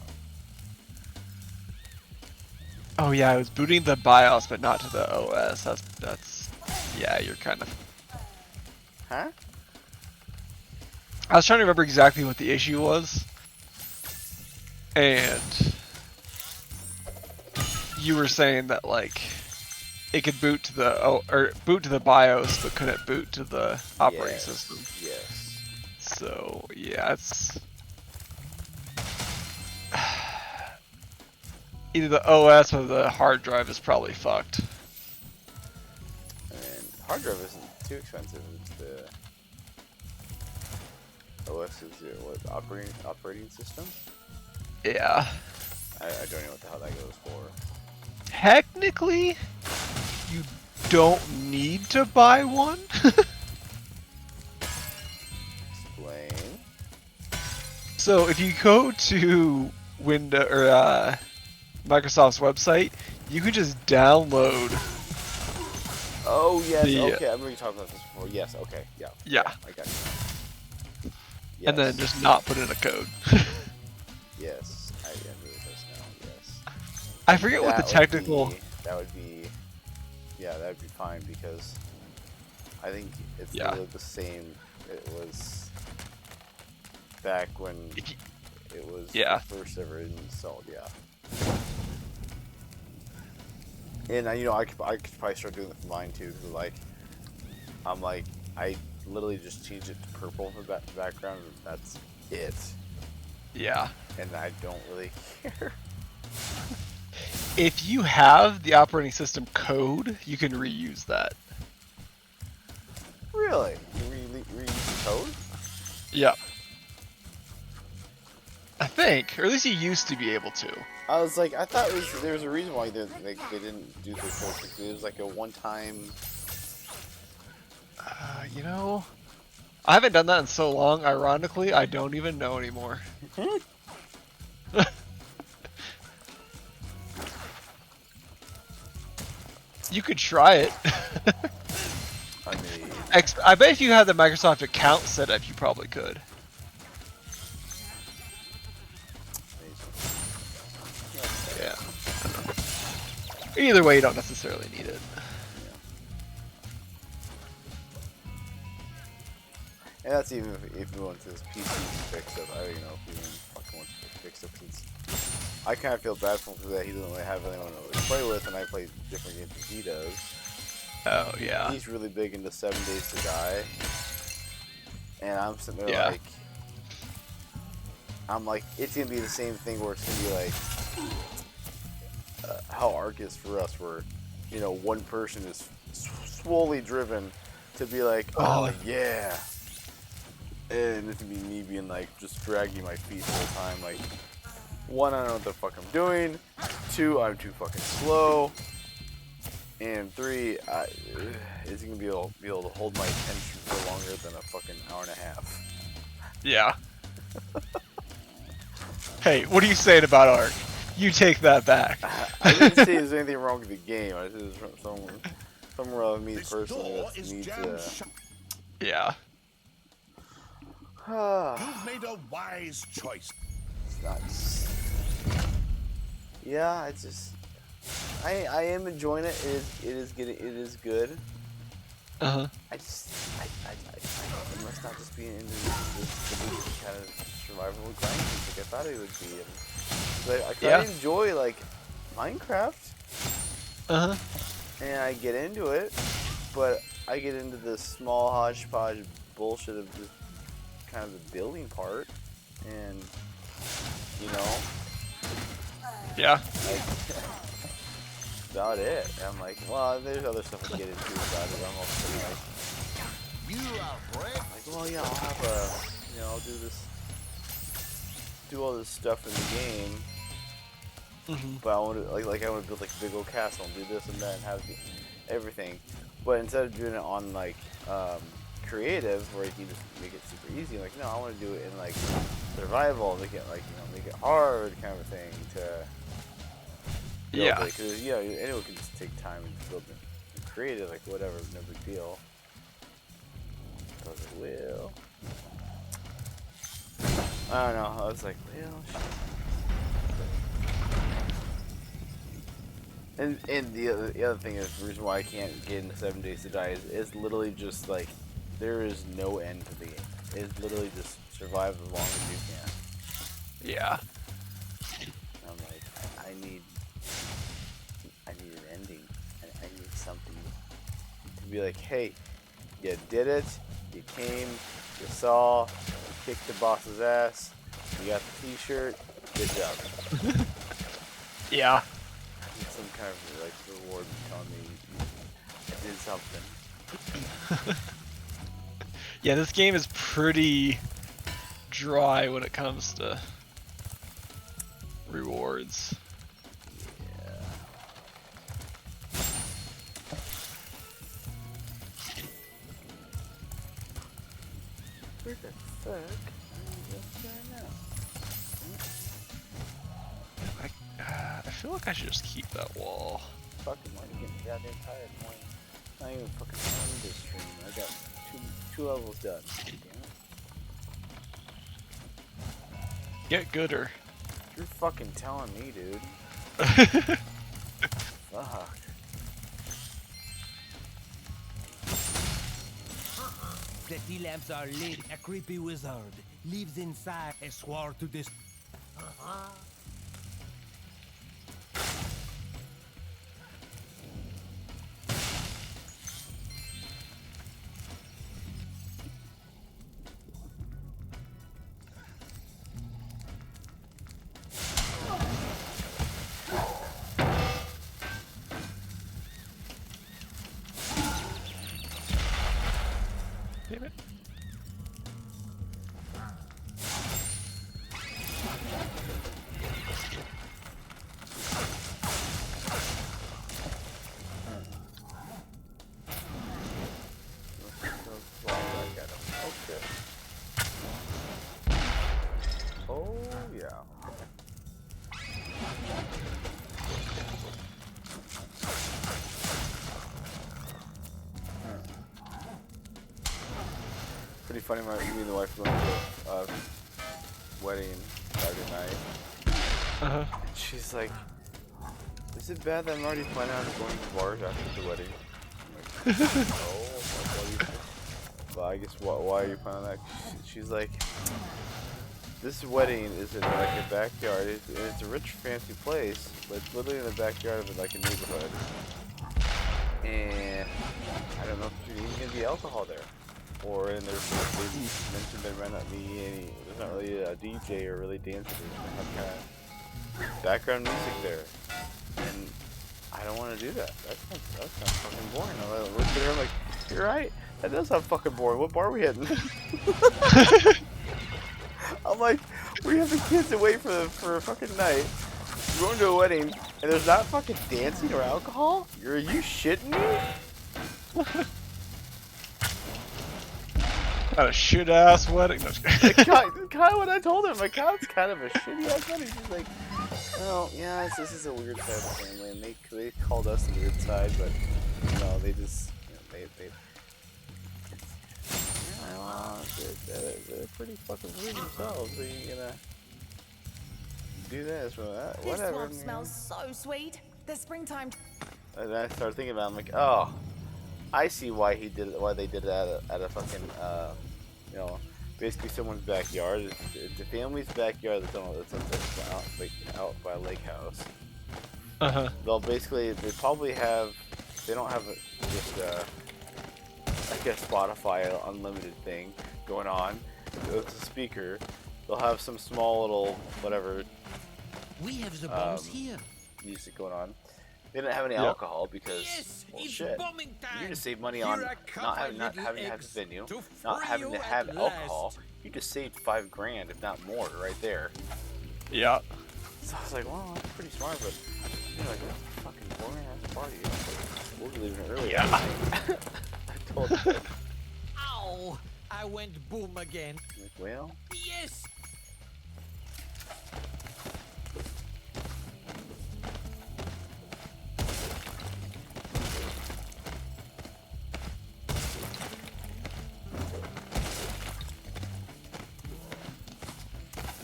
[SPEAKER 2] Oh yeah, I was booting the BIOS, but not to the OS. That's yeah, you're kind of.
[SPEAKER 1] huh?
[SPEAKER 2] I was trying to remember exactly what the issue was, and you were saying that like it could boot to the boot to the BIOS, but couldn't boot to the operating
[SPEAKER 1] Yes.
[SPEAKER 2] system.
[SPEAKER 1] Yes.
[SPEAKER 2] So yeah, it's either the OS or the hard drive is probably fucked.
[SPEAKER 1] And hard drive isn't too expensive. It's the OS is the operating system.
[SPEAKER 2] Yeah.
[SPEAKER 1] I don't know what the hell that goes for.
[SPEAKER 2] Technically, you don't need to buy one.
[SPEAKER 1] Explain.
[SPEAKER 2] So if you go to Microsoft's website, you can just download.
[SPEAKER 1] Oh yes,
[SPEAKER 2] The,
[SPEAKER 1] okay. I remember you talking about this before. Yes, okay, yeah.
[SPEAKER 2] Yeah.
[SPEAKER 1] I got you.
[SPEAKER 2] And then
[SPEAKER 1] Yes.
[SPEAKER 2] just not put in a code.
[SPEAKER 1] Yes, I remember this now. Yes.
[SPEAKER 2] I forget what the
[SPEAKER 1] That would
[SPEAKER 2] technical.
[SPEAKER 1] be- that would be. Yeah, that would be fine because I think it's
[SPEAKER 2] Yeah.
[SPEAKER 1] literally the same. It was back when
[SPEAKER 2] If you-
[SPEAKER 1] it was
[SPEAKER 2] Yeah.
[SPEAKER 1] first ever installed. Yeah. And I could probably start doing it for mine too. Cause like, I'm like, I literally just changed it to purple for the background. And that's it.
[SPEAKER 2] Yeah.
[SPEAKER 1] And I don't really care.
[SPEAKER 2] If you have the operating system code, you can reuse that.
[SPEAKER 1] Really? You reuse the code?
[SPEAKER 2] Yeah. I think, or at least you used to be able to.
[SPEAKER 1] I was like, I thought there was a reason why they didn't do the code. It was like a one-time.
[SPEAKER 2] You know, I haven't done that in so long. Ironically, I don't even know anymore. You could try it.
[SPEAKER 1] I mean,
[SPEAKER 2] I bet if you had the Microsoft account set up, you probably could. Yeah. Either way, you don't necessarily need it.
[SPEAKER 1] and that's even if we want this PC fixed up. I don't even know if we even fucking want to fix it since I kind of feel bad for him for that. He doesn't really have anyone to really play with, and I play different games than he does.
[SPEAKER 2] Oh yeah.
[SPEAKER 1] He's really big into 7 Days to Die, and I'm sitting there
[SPEAKER 2] Yeah.
[SPEAKER 1] like, I'm like, it's gonna be the same thing where it's gonna be like how Ark is for us, where you know one person is slowly driven to be like, oh yeah, and it's gonna be me being like just dragging my feet the whole time. Like, one, I don't know what the fuck I'm doing. Two, I'm too fucking slow. And three, is he gonna be able to hold my attention for longer than a fucking hour and a half?
[SPEAKER 2] Yeah. Hey, what are you saying about Ark? You take that back.
[SPEAKER 1] I didn't say there's anything wrong with the game. I said there's somewhere with me
[SPEAKER 6] This
[SPEAKER 1] personally
[SPEAKER 6] door
[SPEAKER 1] that
[SPEAKER 6] is
[SPEAKER 1] needs
[SPEAKER 6] jammed shut.
[SPEAKER 2] Yeah.
[SPEAKER 6] You've made a wise choice.
[SPEAKER 1] It's not. Yeah, it's just. I am enjoying it. It is good.
[SPEAKER 2] Uh-huh.
[SPEAKER 1] I must not just be into this kind of survival grind like I thought it would be. But I kind of enjoy like Minecraft,
[SPEAKER 2] Uh-huh.
[SPEAKER 1] and I get into it, but I get into the small hodgepodge bullshit of just kind of the building part, and you know,
[SPEAKER 2] Yeah.
[SPEAKER 1] like. About it. And I'm like, well, there's other stuff I can get into about it. I'm also like,
[SPEAKER 4] You are brave.
[SPEAKER 1] like, well, yeah, I'll have a, you know, I'll do all this stuff in the game, but I want to, like I want to build like a big old castle and do this and that and have everything. But instead of doing it on like creative, where you can just make it super easy, like, no, I want to do it in like survival, make it like, you know, make it hard kind of a thing to.
[SPEAKER 2] Yeah.
[SPEAKER 1] Because yeah, anyone can just take time and build it, and create it, like whatever, no big deal. So I was like, well, I don't know. I was like, well, shit. And the other thing is the reason why I can't get into 7 Days to Die is literally just like there is no end to the game. It's literally just survive as long as you can.
[SPEAKER 2] Yeah.
[SPEAKER 1] I'm like, I need an ending. I need something to be like, hey, you did it. You came. You saw. You kicked the boss's ass. You got the T-shirt. Good job.
[SPEAKER 2] Yeah.
[SPEAKER 1] I need some kind of like reward telling me I did something.
[SPEAKER 2] Yeah, this game is pretty dry when it comes to rewards.
[SPEAKER 1] Yeah. Where the fuck?
[SPEAKER 2] I feel like I should just keep that wall.
[SPEAKER 1] Fucking morning, getting goddamn tired morning. Not even fucking on this stream. I got two levels done. Damn it.
[SPEAKER 2] Get gooder.
[SPEAKER 1] You're fucking telling me, dude. Fuck.
[SPEAKER 7] The tea lamps are lit. A creepy wizard lives inside. I swore to this.
[SPEAKER 2] Damn it.
[SPEAKER 1] Oh yeah. Pretty funny. Me and the wife went to a wedding Saturday night.
[SPEAKER 2] Uh-huh.
[SPEAKER 1] And she's like, "Is it bad that I'm already planning on going to bars after the wedding?" I'm like, "No." Well, I guess why are you planning on that? She's like, this wedding is in like a backyard. It's a rich, fancy place, but it's literally in the backyard of like a neighborhood. And I don't know if there's even gonna be alcohol there, or and there's they mentioned there might not be any. There's not really a DJ or really dancing. There's some kind of background music there, and I don't want to do that. That sounds fucking boring. I look at her, I'm like, you're right. That does sound fucking boring. What bar are we hitting? I'm like, we have the kids away for a fucking night. We're going to a wedding, and there's not fucking dancing or alcohol? Are you shitting me?
[SPEAKER 2] Got a shit ass wedding. No,
[SPEAKER 1] Kind of what I told him. Like, God, it's kind of a shitty ass wedding. He's like, well, yeah, this is a weird side of the family, and they called us the weird side, but you know, they just, you know, they yeah, well, they're pretty fucking weird themselves. So you gonna do this or that?
[SPEAKER 8] This
[SPEAKER 1] Whatever.
[SPEAKER 8] swamp smells so sweet. The springtime.
[SPEAKER 1] And then I started thinking about it, I'm like, oh, I see why they did it at a fucking, you know, basically someone's backyard. It's the family's backyard that's out by a lake house. They'll basically, they don't have just like a Spotify unlimited thing going on. It's a speaker. They'll have some small little, whatever,
[SPEAKER 7] We have the bombs here.
[SPEAKER 1] music going on. They didn't have any alcohol because, well, shit. You just save money on not having to have the venue, not having to have alcohol. You just saved $5,000, if not more, right there.
[SPEAKER 2] Yeah.
[SPEAKER 1] So I was like, well, that's pretty smart, but you know, like a fucking boring ass party. We'll be leaving early.
[SPEAKER 2] Yeah.
[SPEAKER 1] I told them.
[SPEAKER 7] Ow! I went boom again.
[SPEAKER 1] Like, well,
[SPEAKER 7] Yes!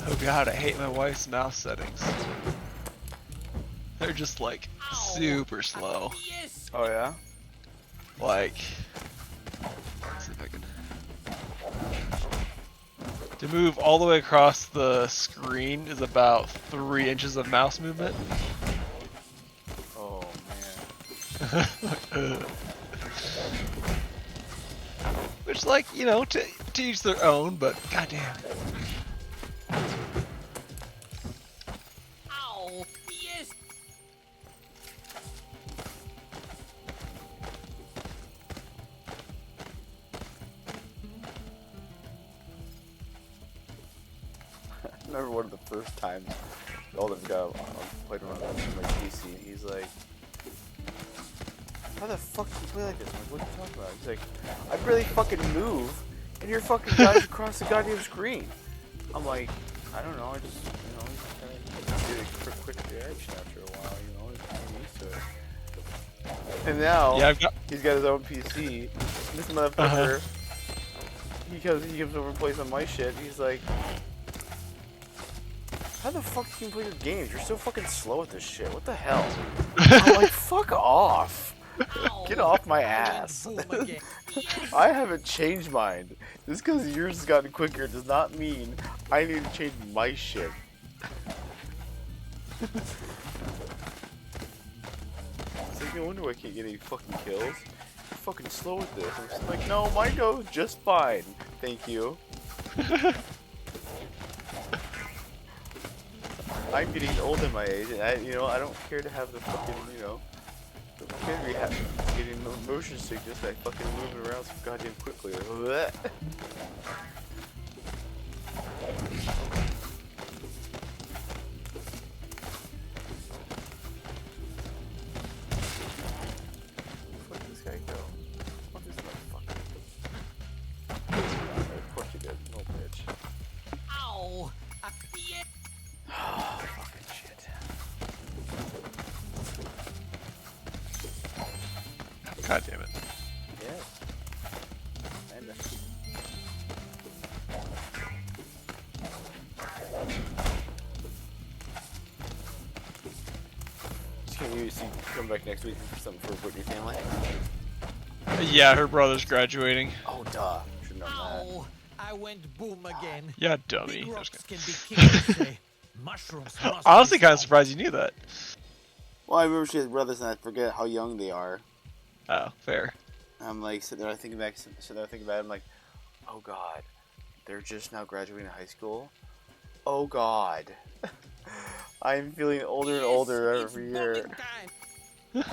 [SPEAKER 2] Oh god, I hate my wife's mouse settings. They're just like super slow.
[SPEAKER 7] Yes!
[SPEAKER 1] oh yeah.
[SPEAKER 2] Like, let's see if I can. To move all the way across the screen is about 3 inches of mouse movement.
[SPEAKER 1] Oh man.
[SPEAKER 2] Which, like, you know, to each their own, but goddamn.
[SPEAKER 7] Ow! Yes!
[SPEAKER 1] I remember one of the first times Golden got played around with my PC, and he's like, how the fuck do you play like this? I'm like, what are you talking about? He's like, I barely fucking move, and you're fucking guys across the goddamn screen. I'm like, I don't know, I just, you know, just kind of did a quick reaction after a while, you know, just getting used to it. And now,
[SPEAKER 2] Yeah, I've got.
[SPEAKER 1] he's got his own PC, and this motherfucker, he comes over and plays on my shit, and he's like, how the fuck can you play your games? You're so fucking slow at this shit. What the hell? I'm like, fuck off. Get off my ass.
[SPEAKER 7] Boom again.
[SPEAKER 1] I haven't changed mine. Just because yours has gotten quicker does not mean I need to change my shit. It's like, no wonder I can't get any fucking kills. You're fucking slow with this. I'm just like, no, mine goes just fine. Thank you. I'm getting old in my age, and I don't care to have the fucking, I can't be getting motion sickness. I fucking moving around so goddamn quickly. Like, bleh. Where did this guy go? What is that fucker? Of course you did, little bitch.
[SPEAKER 7] Ow! Yes!
[SPEAKER 1] Oh, fucking shit.
[SPEAKER 2] God damn it.
[SPEAKER 1] Yeah. And can you come back next week for something for Whitney family?
[SPEAKER 2] Yeah, her brother's graduating.
[SPEAKER 1] Oh, duh. Should've known that.
[SPEAKER 7] Ow! I went boom again.
[SPEAKER 2] Yeah, dummy.
[SPEAKER 7] Big
[SPEAKER 2] I'm
[SPEAKER 7] rocks
[SPEAKER 2] just
[SPEAKER 7] can be kicked, they say. Mushrooms must
[SPEAKER 2] honestly
[SPEAKER 7] be
[SPEAKER 2] kind of
[SPEAKER 7] soft.
[SPEAKER 2] surprised you knew that.
[SPEAKER 1] Well, I remember she has brothers, and I forget how young they are.
[SPEAKER 2] Oh, fair.
[SPEAKER 1] I'm like sitting there thinking back, I'm like, oh god, they're just now graduating high school. Oh god, I'm feeling older and older every year.
[SPEAKER 7] Time.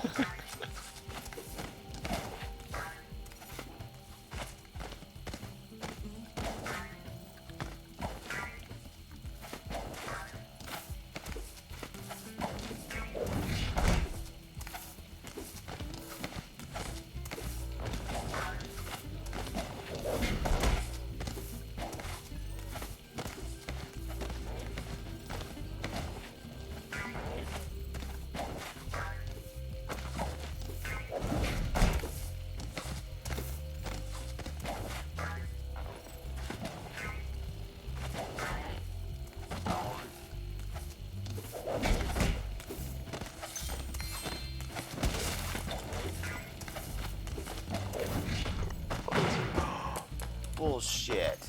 [SPEAKER 1] Bullshit.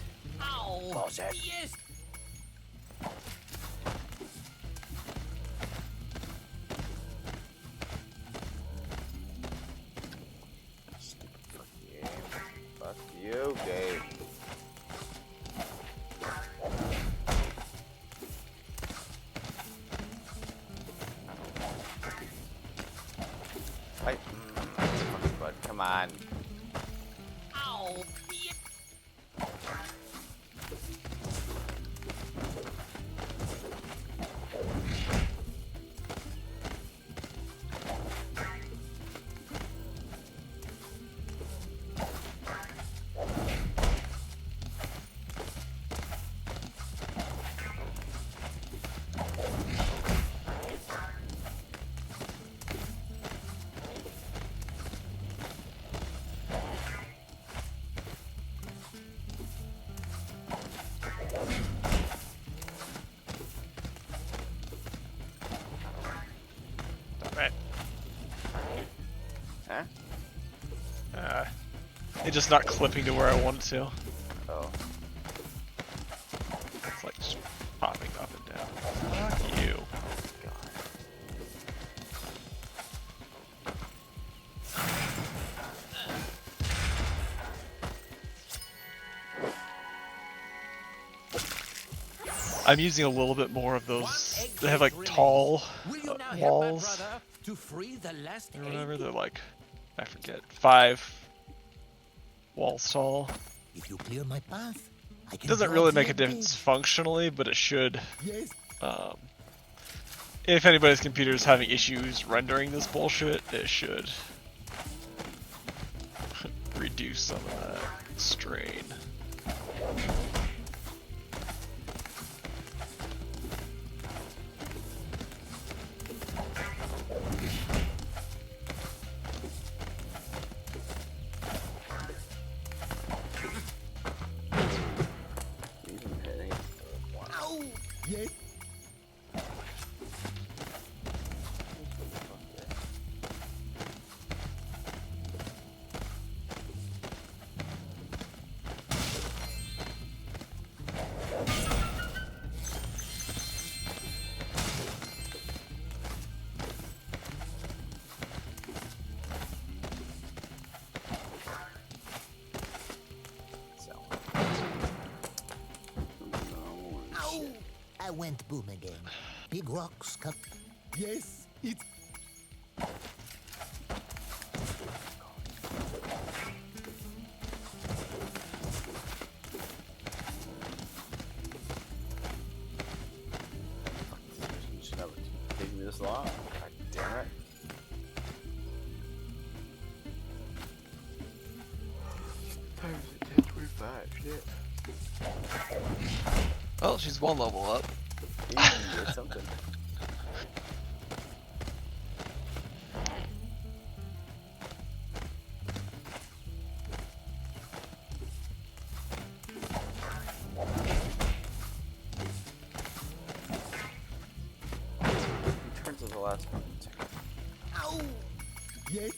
[SPEAKER 7] Ow.
[SPEAKER 1] Bullshit.
[SPEAKER 7] Yes.
[SPEAKER 1] Fuck you, game. Fight. Fucking bud. Come on.
[SPEAKER 7] Ow. Yes.
[SPEAKER 2] Alright.
[SPEAKER 1] Huh?
[SPEAKER 2] It's just not clipping to where I want it to.
[SPEAKER 1] Oh.
[SPEAKER 2] It's like just popping up and down. Fuck you. I'm using a little bit more of those. They have like tall
[SPEAKER 7] Will you now help my
[SPEAKER 2] walls
[SPEAKER 7] brother to free the last
[SPEAKER 2] or whatever.
[SPEAKER 7] egg?
[SPEAKER 2] They're like, I forget, 5 walls tall.
[SPEAKER 7] If you clear my path, I can
[SPEAKER 2] Doesn't
[SPEAKER 7] draw
[SPEAKER 2] really
[SPEAKER 7] the
[SPEAKER 2] make a
[SPEAKER 7] egg
[SPEAKER 2] difference
[SPEAKER 7] big.
[SPEAKER 2] functionally, but it should.
[SPEAKER 7] Yes.
[SPEAKER 2] If anybody's computer is having issues rendering this bullshit, it should reduce some of that strain.
[SPEAKER 1] Even hitting. Wow.
[SPEAKER 7] Ow. Yes.
[SPEAKER 1] So.
[SPEAKER 7] Ow. I went boom again. Big rocks come. Yes. It's.
[SPEAKER 1] You should never take me this long. God damn it. Times at 10:25. Shit.
[SPEAKER 2] Well, she's 1 level up.
[SPEAKER 1] Easy, it's something. Who turns to the last one?
[SPEAKER 7] Ow. Yes.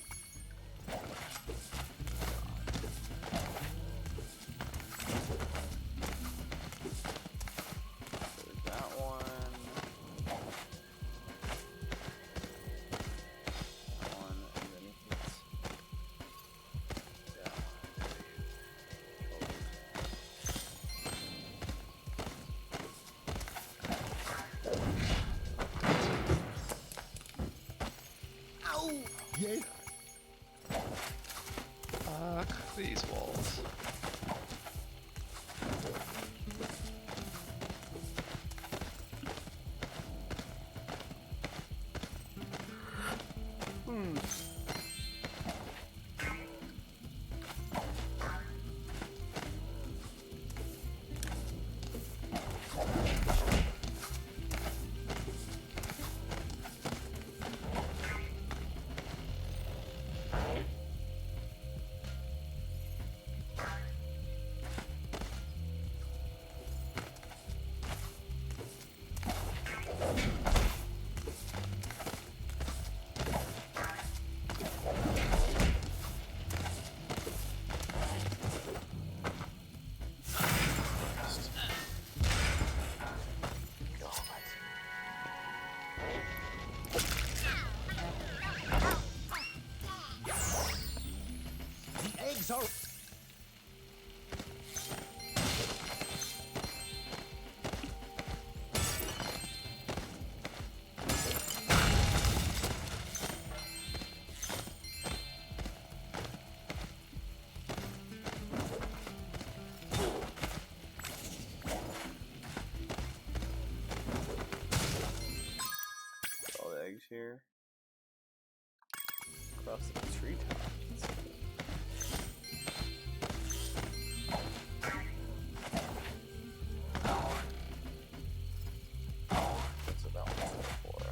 [SPEAKER 5] Yeah.
[SPEAKER 2] Fuck these walls.
[SPEAKER 5] The eggs are.
[SPEAKER 1] All the eggs here. Across the treetop. That's about four.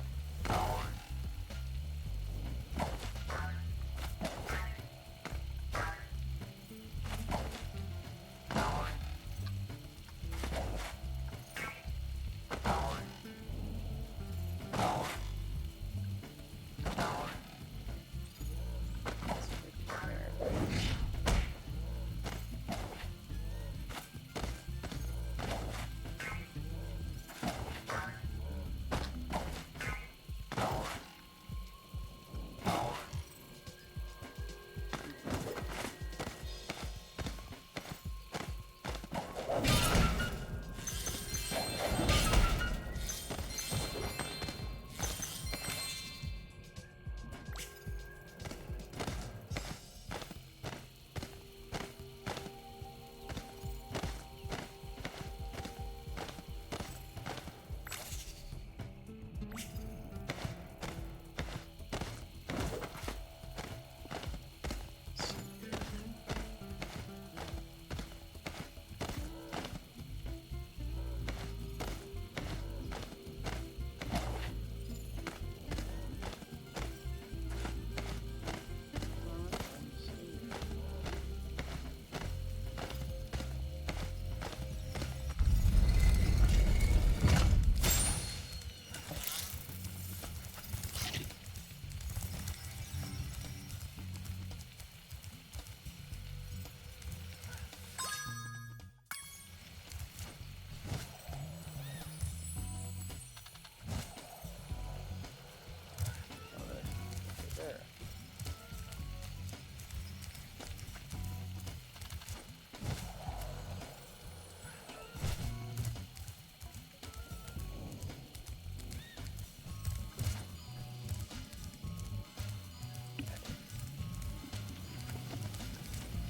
[SPEAKER 1] There.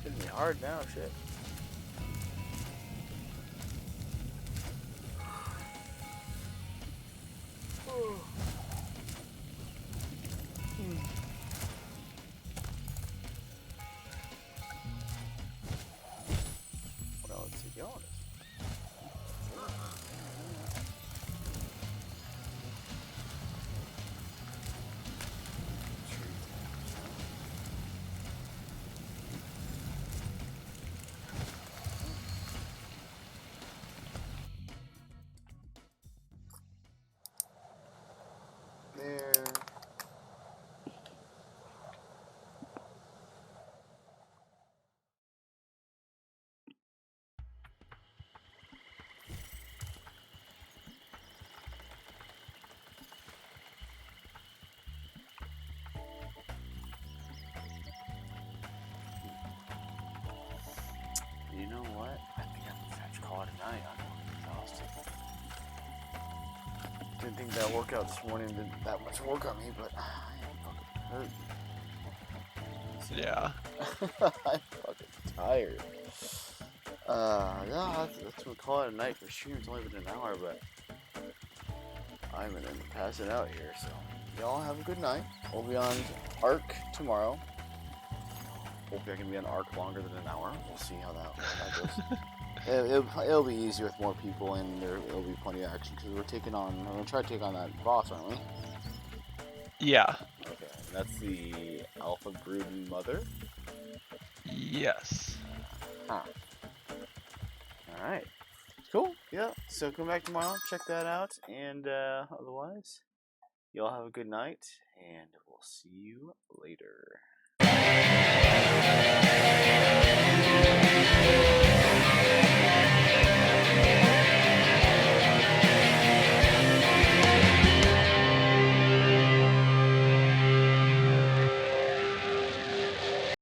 [SPEAKER 1] Hitting me hard now, shit. Well, let's see, going. There. You know what? I think I'm gonna fetch call tonight. I'm exhausted. Didn't think that workout this morning did that much work on me, but I am fucking hurt.
[SPEAKER 2] Yeah.
[SPEAKER 1] I'm fucking tired. No, that's what we call it a night for stream. It's only been an hour, but I'm gonna pass it out here. So y'all have a good night. We'll be on Ark tomorrow. Hopefully I can be on Ark longer than an hour. We'll see how that goes. It'll be easy with more people, and there'll be plenty of action because we're gonna try to take on that boss, aren't we?
[SPEAKER 2] Yeah.
[SPEAKER 1] Okay, and that's the Alpha Brood Mother.
[SPEAKER 2] Yes.
[SPEAKER 1] Huh. Alright. Cool. Yeah. So come back tomorrow, check that out, and otherwise, y'all have a good night, and we'll see you later.